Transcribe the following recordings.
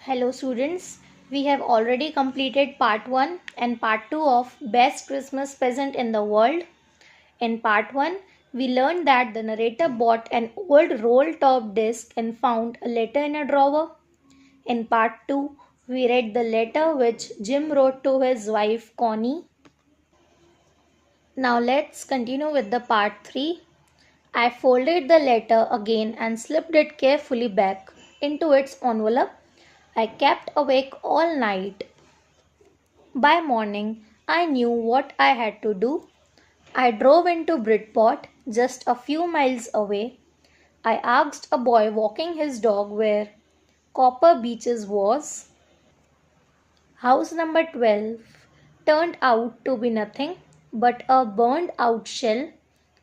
Hello students, we have already completed part 1 and part 2 of Best Christmas Present in the World. In part 1, we learned that the narrator bought an old roll-top disc and found a letter in a drawer. In part 2, we read the letter which Jim wrote to his wife Connie. Now let's continue with the part 3. I folded the letter again and slipped it carefully back into its envelope. I kept awake all night. By morning, I knew what I had to do. I drove into Bridport, just a few miles away. I asked a boy walking his dog where Copper Beaches was. House number 12 turned out to be nothing but a burned out shell,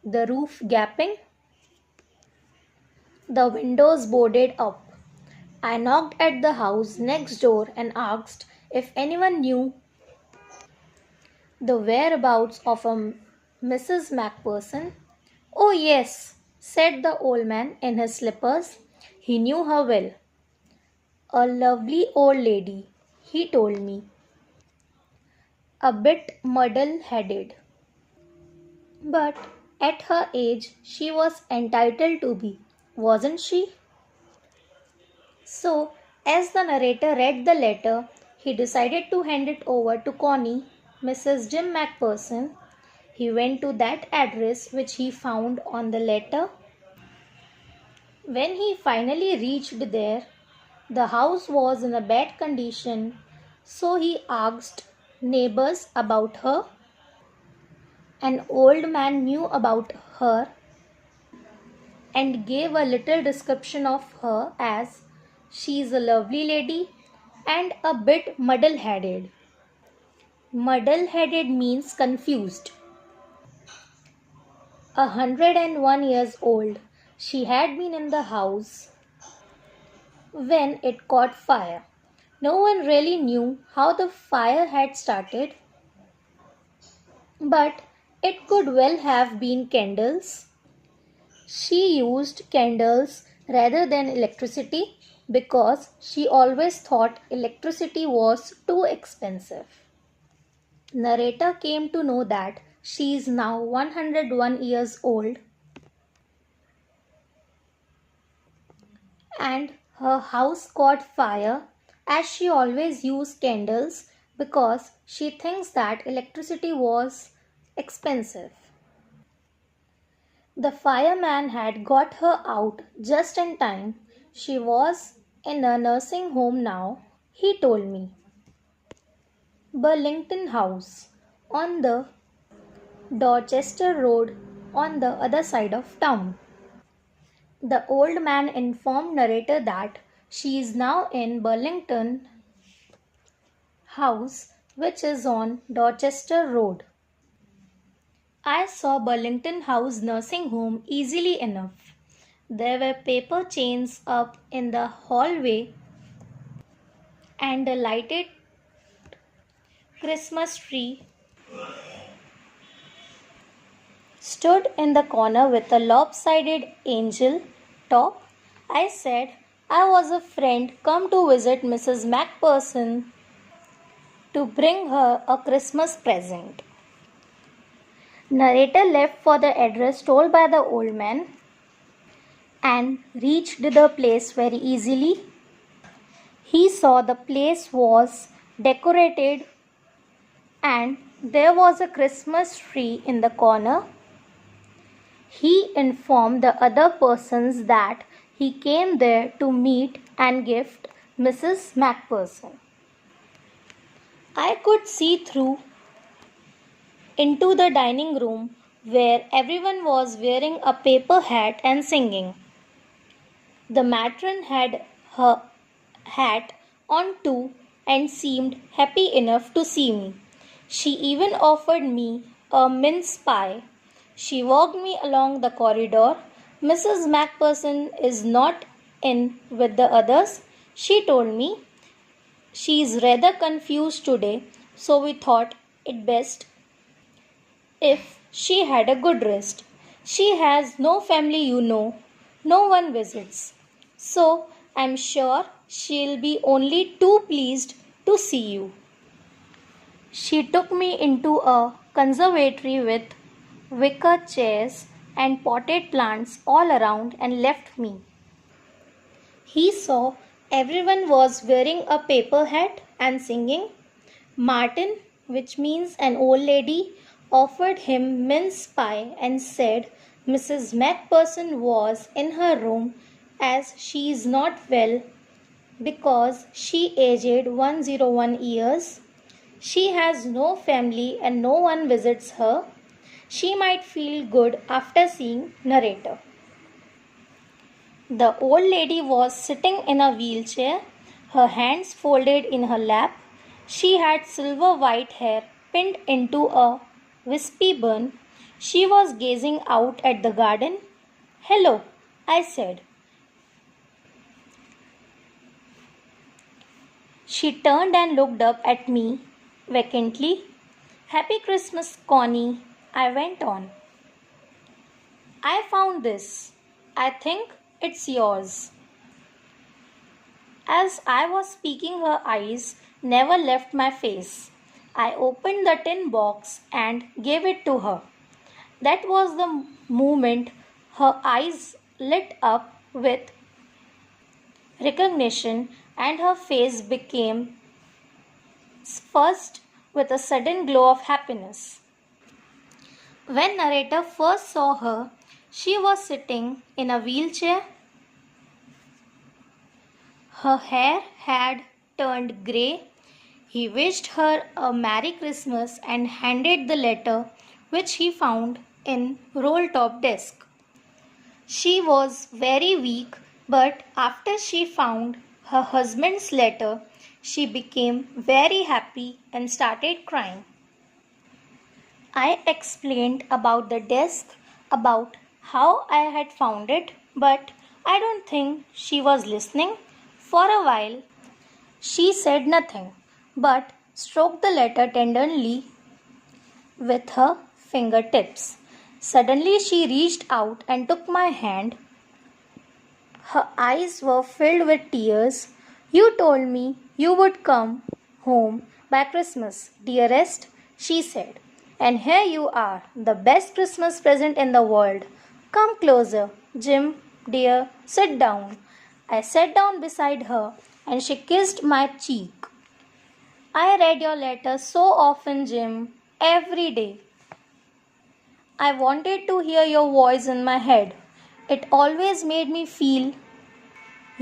the roof gaping, the windows boarded up. I knocked at the house next door and asked if anyone knew the whereabouts of a Mrs. Macpherson. Oh, yes, said the old man in his slippers. He knew her well. A lovely old lady, he told me. A bit muddle headed. But at her age, she was entitled to be, wasn't she? So, as the narrator read the letter, he decided to hand it over to Connie, Mrs. Jim Macpherson. He went to that address which he found on the letter. When he finally reached there, the house was in a bad condition, so he asked neighbors about her. An old man knew about her and gave a little description of her as she's a lovely lady and a bit muddle-headed. Muddle-headed means confused. 101 years old, she had been in the house when it caught fire. No one really knew how the fire had started, but it could well have been candles. She used candles rather than electricity because she always thought electricity was too expensive. Narrator came to know that she is now 101 years old and her house caught fire as she always used candles because she thinks that electricity was expensive. The fireman had got her out just in time. She was in a nursing home now, he told me. Burlington House on the Dorchester Road on the other side of town. The old man informed narrator that she is now in Burlington House, which is on Dorchester Road. I saw Burlington House nursing home easily enough. There were paper chains up in the hallway and a lighted Christmas tree stood in the corner with a lopsided angel top. I said I was a friend come to visit Mrs. Macpherson to bring her a Christmas present. Narrator left for the address told by the old man and reached the place very easily. He saw the place was decorated and there was a Christmas tree in the corner. He informed the other persons that he came there to meet and gift Mrs. Macpherson. I could see through into the dining room where everyone was wearing a paper hat and singing. The matron had her hat on too and seemed happy enough to see me. She even offered me a mince pie. She walked me along the corridor. Mrs. Macpherson is not in with the others, she told me. She is rather confused today, so we thought it best if she had a good rest. She has no family, no one visits. So I'm sure She'll be only too pleased to see you. She took me into a conservatory with wicker chairs and potted plants all around and left me. He saw everyone was wearing a paper hat and singing. Martin, which means an old lady, offered him mince pie and said Mrs. Macpherson was in her room as she is not well because she aged 101 years. She has no family and no one visits her. She might feel good after seeing narrator. The old lady was sitting in a wheelchair, her hands folded in her lap. She had silver white hair pinned into a wispy bun. She was gazing out at the garden. "Hello," I said. She turned and looked up at me vacantly. "Happy Christmas, Connie," I went on. "I found this. I think it's yours." As I was speaking, her eyes never left my face. I opened the tin box and gave it to her. That was the moment her eyes lit up with recognition and her face became first with a sudden glow of happiness. When narrator first saw her, she was sitting in a wheelchair. Her hair had turned grey. He wished her a Merry Christmas and handed the letter which he found in roll-top desk. She was very weak, but after she found her husband's letter, she became very happy and started crying. I explained about the desk, about how I had found it, but I don't think she was listening. For a while, she said nothing, but stroked the letter tenderly with her fingertips. Suddenly, she reached out and took my hand. Her eyes were filled with tears. "You told me you would come home by Christmas, dearest," she said. "And here you are, the best Christmas present in the world. Come closer, Jim, dear, sit down." I sat down beside her and she kissed my cheek. "I read your letter so often, Jim, every day. I wanted to hear your voice in my head. It always made me feel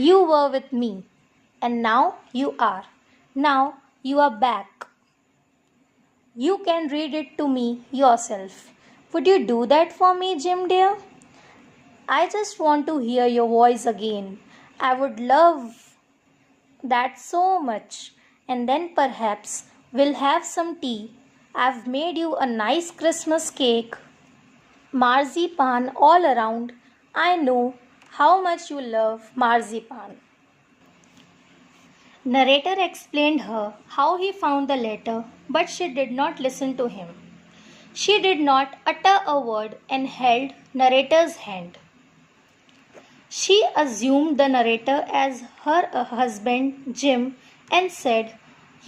you were with me. And now you are. Now you are back. You can read it to me yourself. Would you do that for me, Jim dear? I just want to hear your voice again. I would love that so much. And then perhaps we'll have some tea. I've made you a nice Christmas cake. Marzipan all around. I know how much you love marzipan." Narrator explained her how he found the letter, but she did not listen to him. She did not utter a word and held narrator's hand. She assumed the narrator as her husband, Jim, and said,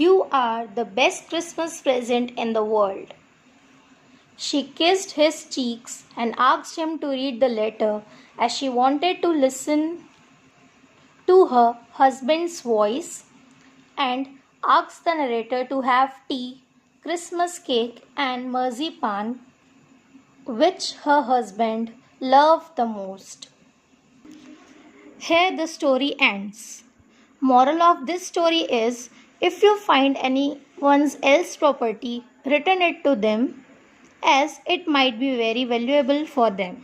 "You are the best Christmas present in the world." She kissed his cheeks and asked him to read the letter as she wanted to listen to her husband's voice, and asked the narrator to have tea, Christmas cake, and marzipan, which her husband loved the most. Here the story ends. Moral of this story is, if you find anyone's else property, return it to them, as it might be very valuable for them.